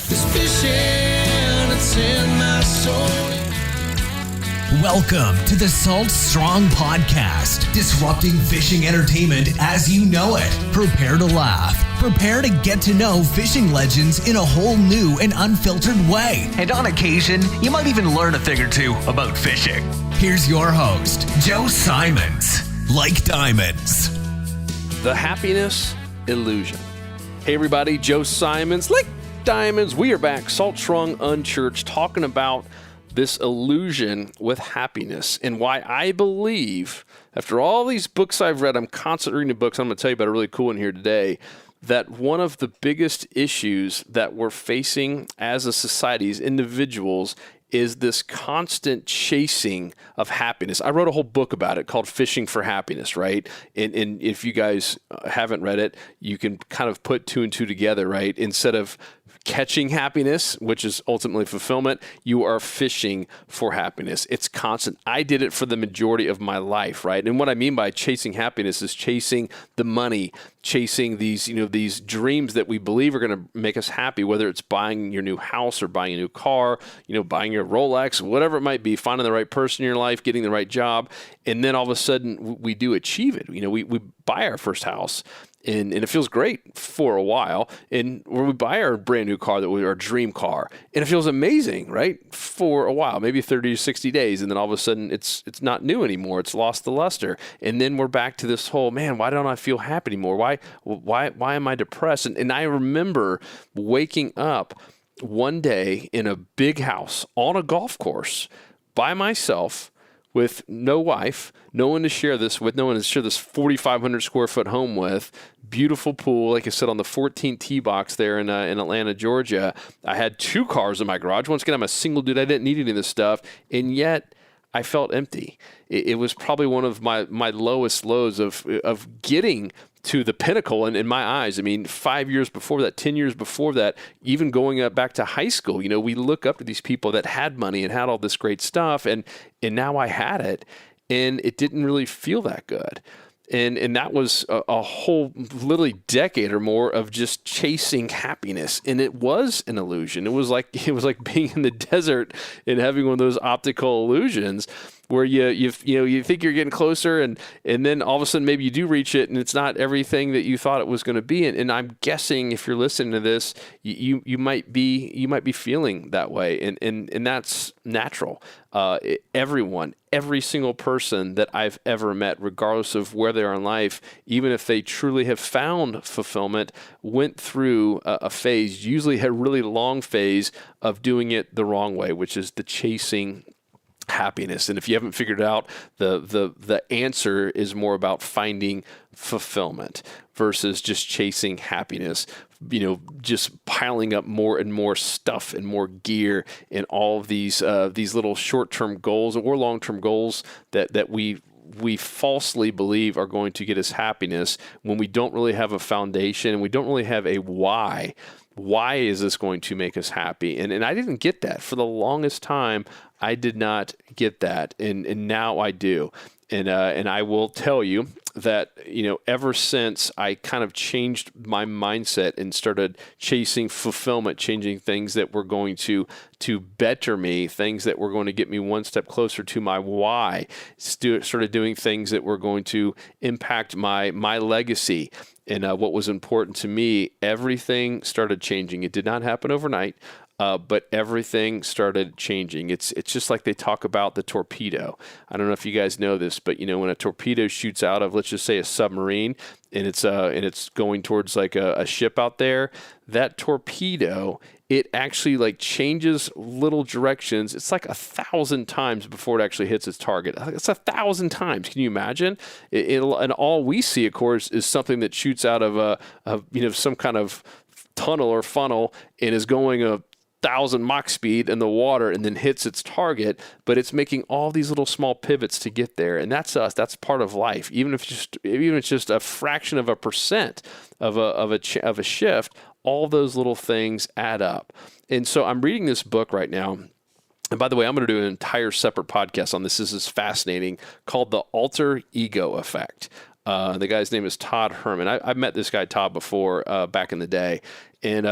This fishing, it's in my soul. Welcome to the Salt Strong Podcast, disrupting fishing entertainment as you know it. Prepare to laugh. Prepare to get to know fishing legends in a whole new and unfiltered way. And on occasion, you might even learn a thing or two about fishing. Here's your host, Joe Simons. Like diamonds. The happiness illusion. Hey everybody, Joe Simons, like diamonds. We are back, Salt Strong Unchurched, talking about this illusion with happiness and why I believe, after all these books I've read, I'm constantly reading books. I'm going to tell you about a really cool one here today, that one of the biggest issues that we're facing as a society, as individuals, is this constant chasing of happiness. I wrote a whole book about it called Fishing for Happiness, right? And if you guys haven't read it, you can kind of put two and two together, right? Instead of catching happiness, which is ultimately fulfillment, you are fishing for happiness. It's constant. I did it for the majority of my life, right? And what I mean by chasing happiness is chasing the money, chasing these, these dreams that we believe are going to make us happy, whether it's buying your new house or buying a new car, buying your Rolex, whatever it might be, finding the right person in your life, getting the right job. And then all of a sudden we do achieve it. We buy our first house. And it feels great for a while. And when we buy our brand new car, our dream car, and it feels amazing, right? For a while, maybe 30 to 60 days. And then all of a sudden it's not new anymore. It's lost the luster. And then we're back to this whole, man, why don't I feel happy anymore? Why am I depressed? And I remember waking up one day in a big house on a golf course by myself, with no wife, no one to share this with, no one to share this 4,500 square foot home with, beautiful pool, like I said, on the 14th tee box there in Atlanta, Georgia. I had two cars in my garage. Once again, I'm a single dude. I didn't need any of this stuff. And yet I felt empty. It was probably one of my lowest lows of getting to the pinnacle in my eyes. I mean, 5 years before that, 10 years before that, even going back to high school, we look up to these people that had money and had all this great stuff. And now I had it and it didn't really feel that good. And that was a whole literally decade or more of just chasing happiness. And it was an illusion. It was like being in the desert and having one of those optical illusions where you think you're getting closer and then all of a sudden maybe you do reach it and it's not everything that you thought it was going to be. And I'm guessing if you're listening to this, you might be feeling that way. And that's natural. Every single person that I've ever met, regardless of where they are in life, even if they truly have found fulfillment, went through a phase, usually a really long phase of doing it the wrong way, which is the chasing happiness. And if you haven't figured it out, the answer is more about finding fulfillment versus just chasing happiness, just piling up more and more stuff and more gear and all of these little short-term goals or long-term goals that we falsely believe are going to get us happiness when we don't really have a foundation and we don't really have a why. Why is this going to make us happy? And I didn't get that. For the longest time, I did not get that. And now I do. And I will tell you that, ever since I kind of changed my mindset and started chasing fulfillment, changing things that were going to better me, things that were going to get me one step closer to my why, started doing things that were going to impact my legacy and what was important to me, everything started changing. It did not happen overnight. But everything started changing. It's just like they talk about the torpedo. I don't know if you guys know this, but when a torpedo shoots out of, let's just say, a submarine, and it's going towards like a ship out there, that torpedo, it actually changes little directions. It's like 1,000 times before it actually hits its target. It's 1,000 times. Can you imagine? And all we see, of course, is something that shoots out of some kind of tunnel or funnel and is going 1,000 Mach speed in the water and then hits its target, but it's making all these little small pivots to get there. And that's us. That's part of life. Even if it's just a fraction of a percent of a shift, all those little things add up. And so I'm reading this book right now. And by the way, I'm going to do an entire separate podcast on this. This is fascinating, called The Alter Ego Effect. The guy's name is Todd Herman. I've met this guy, Todd, before back in the day. And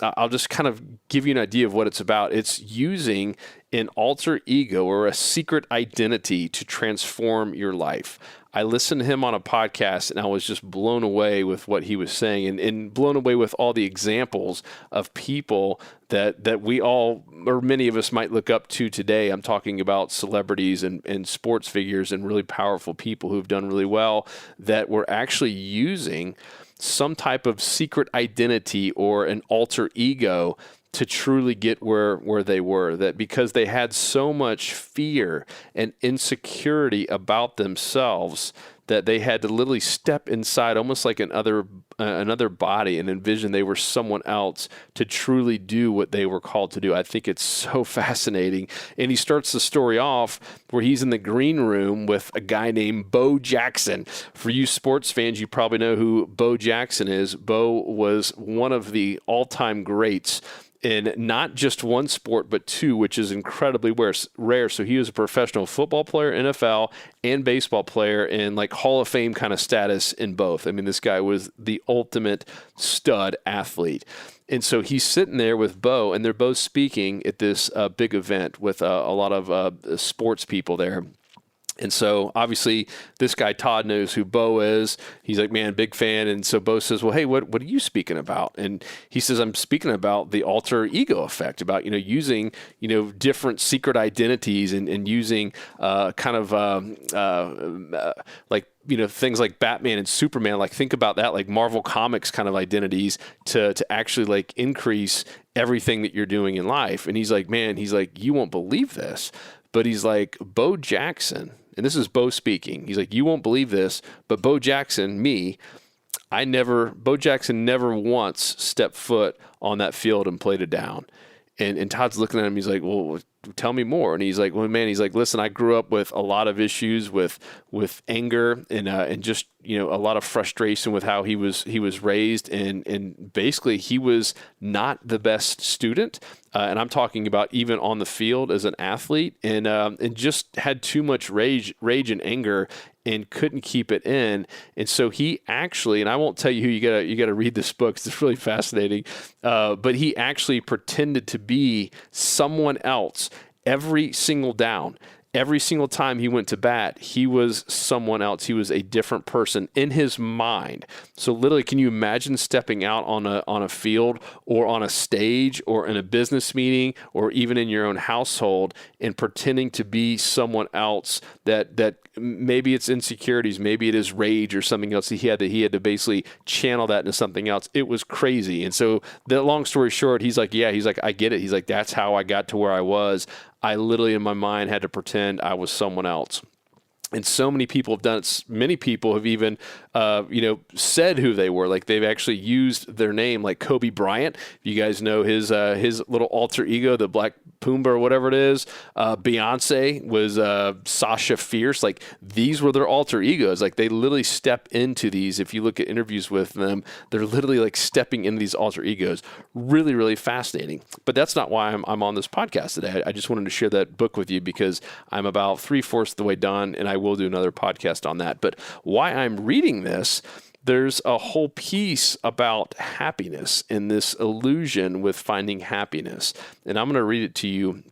I'll just kind of give you an idea of what it's about. It's using an alter ego or a secret identity to transform your life. I listened to him on a podcast and I was just blown away with what he was saying and blown away with all the examples of people that we all, or many of us, might look up to today. I'm talking about celebrities and sports figures and really powerful people who've done really well that were actually using some type of secret identity or an alter ego to truly get where they were, that because they had so much fear and insecurity about themselves that they had to literally step inside almost like another body and envision they were someone else to truly do what they were called to do. I think it's so fascinating. And he starts the story off where he's in the green room with a guy named Bo Jackson. For you sports fans, you probably know who Bo Jackson is. Bo was one of the all-time greats in not just one sport, but two, which is incredibly rare. So he was a professional football player, NFL, and baseball player, and like Hall of Fame kind of status in both. I mean, this guy was the ultimate stud athlete. And so he's sitting there with Bo, and they're both speaking at this big event with a lot of sports people there. And so obviously this guy, Todd, knows who Bo is. He's like, man, big fan. And so Bo says, well, hey, what are you speaking about? And he says, I'm speaking about the alter ego effect, about, using, different secret identities and using things like Batman and Superman. Like, think about that, like Marvel Comics kind of identities to actually like increase everything that you're doing in life. And he's like, man, you won't believe this. But he's like, Bo Jackson, and this is Bo speaking. He's like, you won't believe this, but Bo Jackson, Bo Jackson never once stepped foot on that field and played it down. And Todd's looking at him. He's like, well, tell me more. And he's like, well, man, listen, I grew up with a lot of issues with anger and just, a lot of frustration with how he was raised. And basically he was not the best student. And I'm talking about even on the field as an athlete, and just had too much rage and anger and couldn't keep it in. And so he actually, and I won't tell you who, you got to read this book, it's really fascinating. But he actually pretended to be someone else every single down. Every single time he went to bat, he was someone else. He was a different person in his mind. So literally, can you imagine stepping out on a field or on a stage or in a business meeting or even in your own household and pretending to be someone else that maybe it's insecurities, maybe it is rage or something else. He had to basically channel that into something else. It was crazy. And so the long story short, he's like, I get it. He's like, that's how I got to where I was. I literally in my mind had to pretend I was someone else. And so many people have done it. Many people have even, said who they were. Like they've actually used their name, like Kobe Bryant. You guys know his little alter ego, the Black Pumbaa or whatever it is. Beyonce was Sasha Fierce. Like these were their alter egos. Like they literally step into these. If you look at interviews with them, they're literally like stepping into these alter egos. Really, really fascinating. But that's not why I'm on this podcast today. I just wanted to share that book with you because I'm about 3/4 of the way done, and I will do another podcast on that. But why I'm reading this, there's a whole piece about happiness and this illusion with finding happiness. And I'm going to read it to you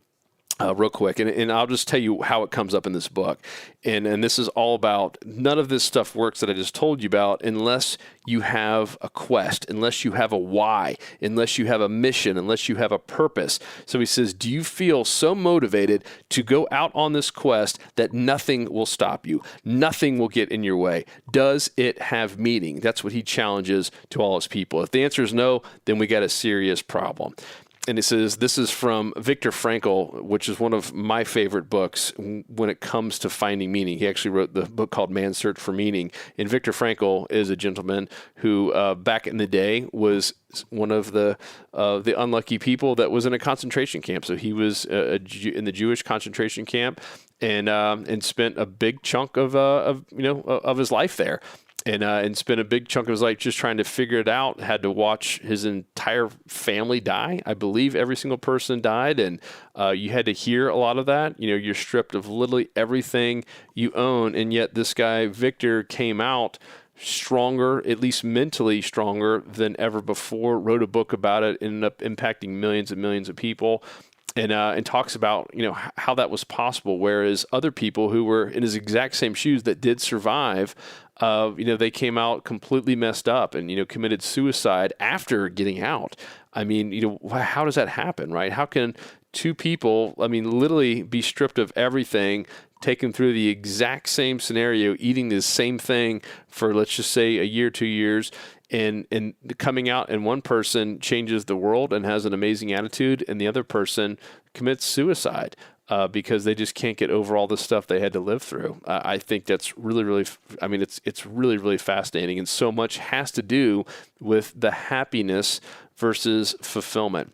real quick. And I'll just tell you how it comes up in this book. And this is all about, none of this stuff works that I just told you about unless you have a quest, unless you have a why, unless you have a mission, unless you have a purpose. So he says, do you feel so motivated to go out on this quest that nothing will stop you? Nothing will get in your way. Does it have meaning? That's what he challenges to all his people. If the answer is no, then we got a serious problem. And it says, this is from Viktor Frankl, which is one of my favorite books when it comes to finding meaning. He actually wrote the book called Man's Search for Meaning. And Viktor Frankl is a gentleman who back in the day was one of the unlucky people that was in a concentration camp. So he was in the Jewish concentration camp and spent a big chunk of his life there. And spent a big chunk of his life just trying to figure it out, had to watch his entire family die. I believe every single person died, and you had to hear a lot of that. You're stripped of literally everything you own, and yet this guy, Victor, came out stronger, at least mentally stronger than ever before, wrote a book about it, ended up impacting millions and millions of people. And talks about, how that was possible. Whereas other people who were in his exact same shoes that did survive, they came out completely messed up and, committed suicide after getting out. I mean, how does that happen, right? How can two people, literally be stripped of everything, taken through the exact same scenario, eating the same thing for, let's just say, a year, 2 years, and coming out, and one person changes the world and has an amazing attitude, and the other person commits suicide because they just can't get over all the stuff they had to live through. I think that's really, really, it's really, really fascinating, and so much has to do with the happiness versus fulfillment.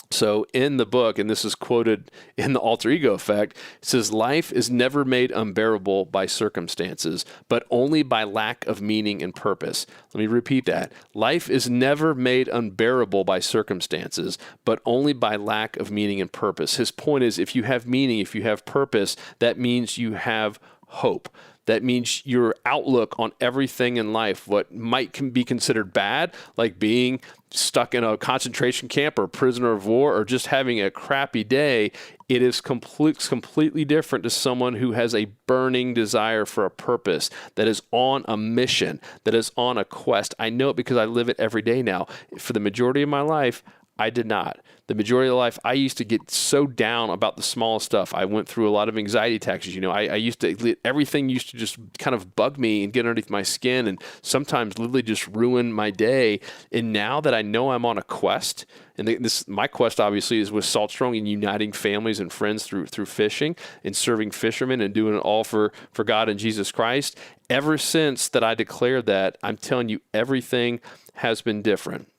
So in the book, and this is quoted in The Alter Ego Effect, it says, life is never made unbearable by circumstances, but only by lack of meaning and purpose. Let me repeat that. Life is never made unbearable by circumstances, but only by lack of meaning and purpose. His point is, if you have meaning, if you have purpose, that means you have hope. That means your outlook on everything in life, what might be considered bad, like being stuck in a concentration camp or a prisoner of war or just having a crappy day, it is completely different to someone who has a burning desire for a purpose, that is on a mission, that is on a quest. I know it because I live it every day now. For the majority of my life, I did not. The majority of life, I used to get so down about the smallest stuff. I went through a lot of anxiety attacks. I used to, everything used to just kind of bug me and get underneath my skin and sometimes literally just ruin my day. And now that I know I'm on a quest, and my quest obviously is with Salt Strong and uniting families and friends through fishing and serving fishermen and doing it all for God and Jesus Christ. Ever since that I declared that, I'm telling you, everything has been different.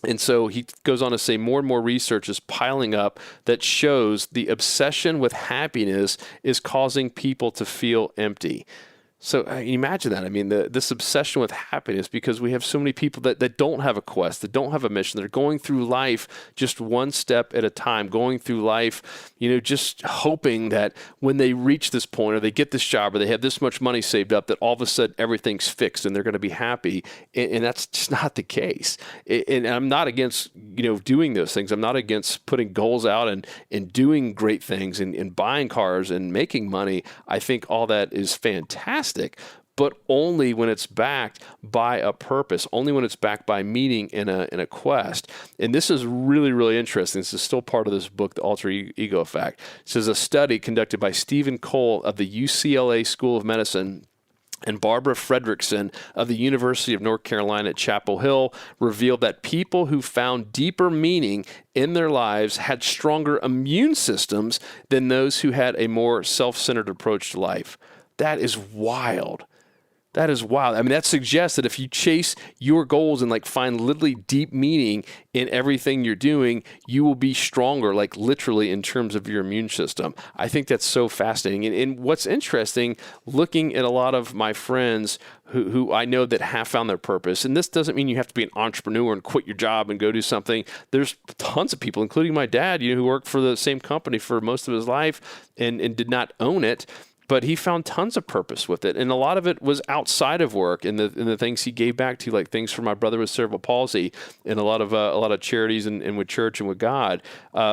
And so he goes on to say more and more research is piling up that shows the obsession with happiness is causing people to feel empty. So imagine that. This obsession with happiness, because we have so many people that don't have a quest, that don't have a mission. They're going through life just one step at a time, going through life, just hoping that when they reach this point or they get this job or they have this much money saved up, that all of a sudden everything's fixed and they're going to be happy. And that's just not the case. And I'm not against, doing those things. I'm not against putting goals out and doing great things and buying cars and making money. I think all that is fantastic. But only when it's backed by a purpose, only when it's backed by meaning in a quest. And this is really, really interesting. This is still part of this book, The Alter Ego Effect. It says a study conducted by Stephen Cole of the UCLA School of Medicine and Barbara Fredrickson of the University of North Carolina at Chapel Hill revealed that people who found deeper meaning in their lives had stronger immune systems than those who had a more self-centered approach to life. That is wild. That is wild. That suggests that if you chase your goals and find literally deep meaning in everything you're doing, you will be stronger, literally in terms of your immune system. I think that's so fascinating. And what's interesting, looking at a lot of my friends who I know that have found their purpose, and this doesn't mean you have to be an entrepreneur and quit your job and go do something. There's tons of people, including my dad, who worked for the same company for most of his life and did not own it. But he found tons of purpose with it. And a lot of it was outside of work and the things he gave back to, like things for my brother with cerebral palsy and a lot of charities and with church and with God.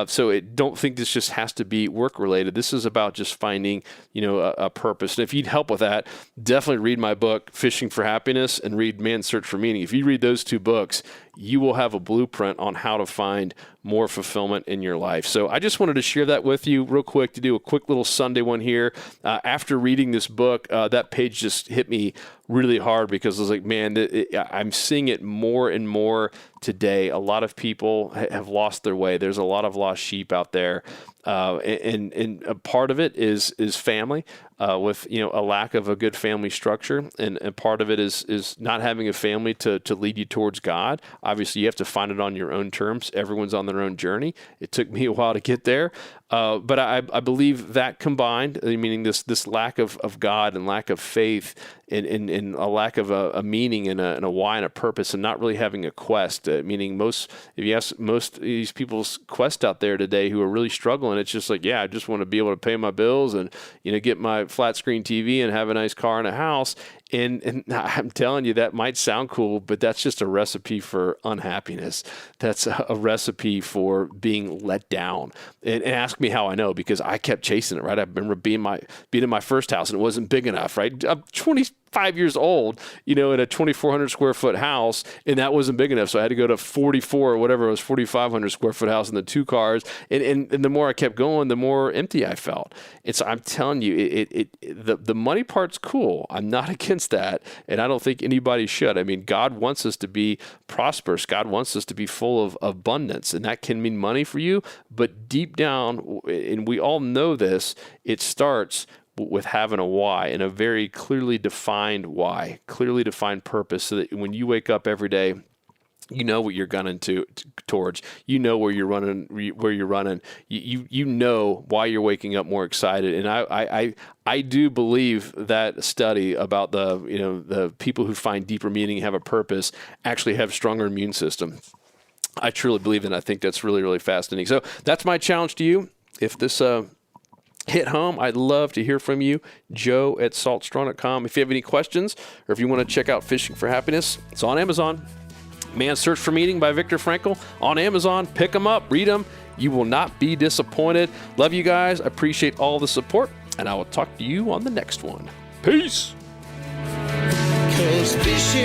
So don't think this just has to be work related. This is about just finding, a purpose. And if you'd help with that, definitely read my book, Fishing for Happiness, and read Man's Search for Meaning. If you read those two books, you will have a blueprint on how to find more fulfillment in your life. So I just wanted to share that with you real quick, to do a quick little Sunday one here. After reading this book, that page just hit me really hard because I was like, man, I'm seeing it more and more today. A lot of people have lost their way. There's a lot of lost sheep out there. And a part of it is family, with, a lack of a good family structure. And part of it is not having a family to lead you towards God. Obviously, you have to find it on your own terms. Everyone's on their own journey. It took me a while to get there. But I believe that combined, meaning this lack of God and lack of faith and a lack of a meaning and a why and a purpose, and not really having a quest, meaning if you ask most of these people's quest out there today who are really struggling, it's just like, I just want to be able to pay my bills and, get my flat screen TV and have a nice car and a house. And I'm telling you, that might sound cool, but that's just a recipe for unhappiness. That's a recipe for being let down. And ask me how I know, because I kept chasing it, right? I remember being in my first house and it wasn't big enough, right? I'm 25 years old, in a 2,400 square foot house, and that wasn't big enough. So I had to go to 44 or whatever it was, 4,500 square foot house and the 2 cars. And the more I kept going, the more empty I felt. And so I'm telling you, the money part's cool. I'm not against that, and I don't think anybody should. I mean, God wants us to be prosperous. God wants us to be full of abundance, and that can mean money for you. But deep down, and we all know this, it starts with having a why, and a very clearly defined why, clearly defined purpose, so that when you wake up every day, you know what you're gunning towards. You know where you're running. You know why you're waking up more excited. And I do believe that study about the people who find deeper meaning, have a purpose, actually have stronger immune system. I truly believe that. I think that's really, really fascinating. So that's my challenge to you. If this hit home, I'd love to hear from you. Joe@saltstrong.com. If you have any questions, or if you want to check out Fishing for Happiness, it's on Amazon. Man's Search for Meaning by Viktor Frankl on Amazon. Pick them up, read them. You will not be disappointed. Love you guys. I appreciate all the support, and I will talk to you on the next one. Peace. 'Cause fishing,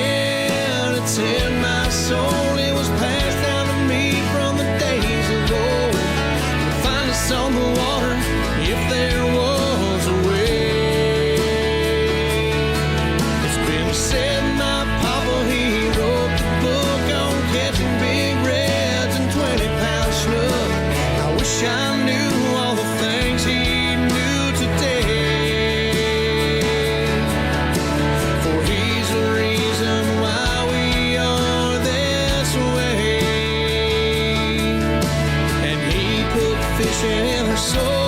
it's in my soul. It was passed down to me from the days of old. To find us on the water, if there was a way. It's been said my papa, he wrote the book on catching big reds and 20-pound snook. I wish I knew all the things he knew today. For he's the reason why we are this way. And he put fishing in our soul.